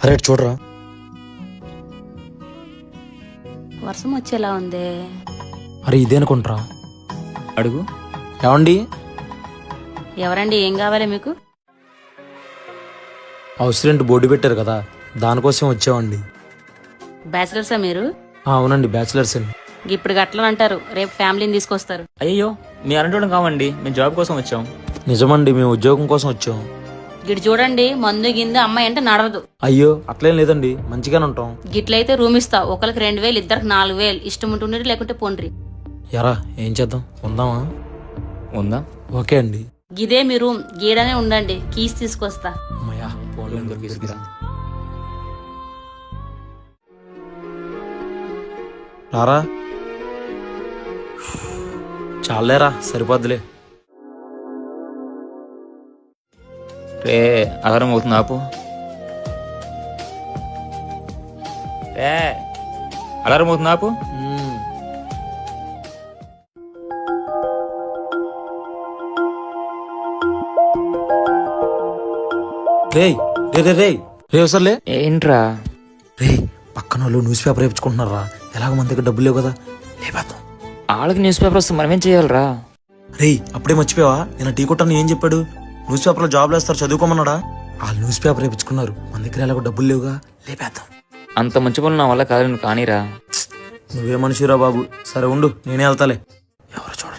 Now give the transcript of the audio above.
అరే ఇటు చూడరా. వర్షం వచ్చేలా ఉంది. అరే ఇదే అనుకుంటారా. అడుగు. ఏమండి? ఎవరండి, ఏం కావాలి మీకు? హౌస్ రెంట్ బోర్డు పెట్టారు కదా, దానికోసం వచ్చామండి. బ్యాచిలర్సా మీరు? అవునండి, బ్యాచిలర్స్ అండి. ఇప్పుడు గట్ల అంటారు, రేపు ఫ్యామిలీని తీసుకొస్తారు. అయ్యో, మీ అలాంటి కావండి, మేము జాబ్ కోసం వచ్చాం. నిజమండి, మేము ఉద్యోగం కోసం వచ్చాం. గిట్ చూడండి, మందు గిందు అమ్మాయి అంటే నడవదు. అయ్యో అట్లేం లేదండి, మంచిగానే ఉంటాం. గిట్లయితే రూమ్ ఇస్తా, ఒకరికి 2000, ఇద్దరికి 4000. ఇష్టం ఉంటుండ్రి లేకుంటే పోండ్రి. ఎరా ఏం చేద్దాం, ఉందామా? ఉందా? ఓకే అండి. గిదే మీ రూమ్, గీడనే ఉండండి, కీస్ తీసుకొస్తా. అమ్మయ్యా, రూమ్ దొరికిందిరా. రారా. చాలేరా, సరిపోద్దులే. రే అలారం అవుతుంది, ఆపు. రే అలారం అవుతుంది, ఆపు. రేయ్ రే రే రే రే వసర్లే. ఏంట్రా? రే పక్కన వాళ్ళు న్యూస్ పేపర్ వేయించుకుంటున్నారా, ఎలాగ మన దగ్గర డబ్బులు లేవు కదా, లేపేద్దాం. వాళ్ళకి న్యూస్ పేపర్ వస్తే మనమేం చేయాలరా? రే అప్పుడే మర్చిపోయావా, నేను టీ కొట్టని ఏం చెప్పాడు? న్యూస్ పేపర్లో జాబ్లు వేస్తారు, చదువుకోమన్నాడా? వాళ్ళు న్యూస్ పేపర్ వేయించుకున్నారు, మన దగ్గర ఎలాగో డబ్బులు లేవుగా, లేపేద్దాం. అంత మంచి పనులు నా వల్ల కాదని కానీరా. నువ్వే మనిషిరా బాబు. సరే ఉండు, నేనే వెళ్తాలే. ఎవరు చూడ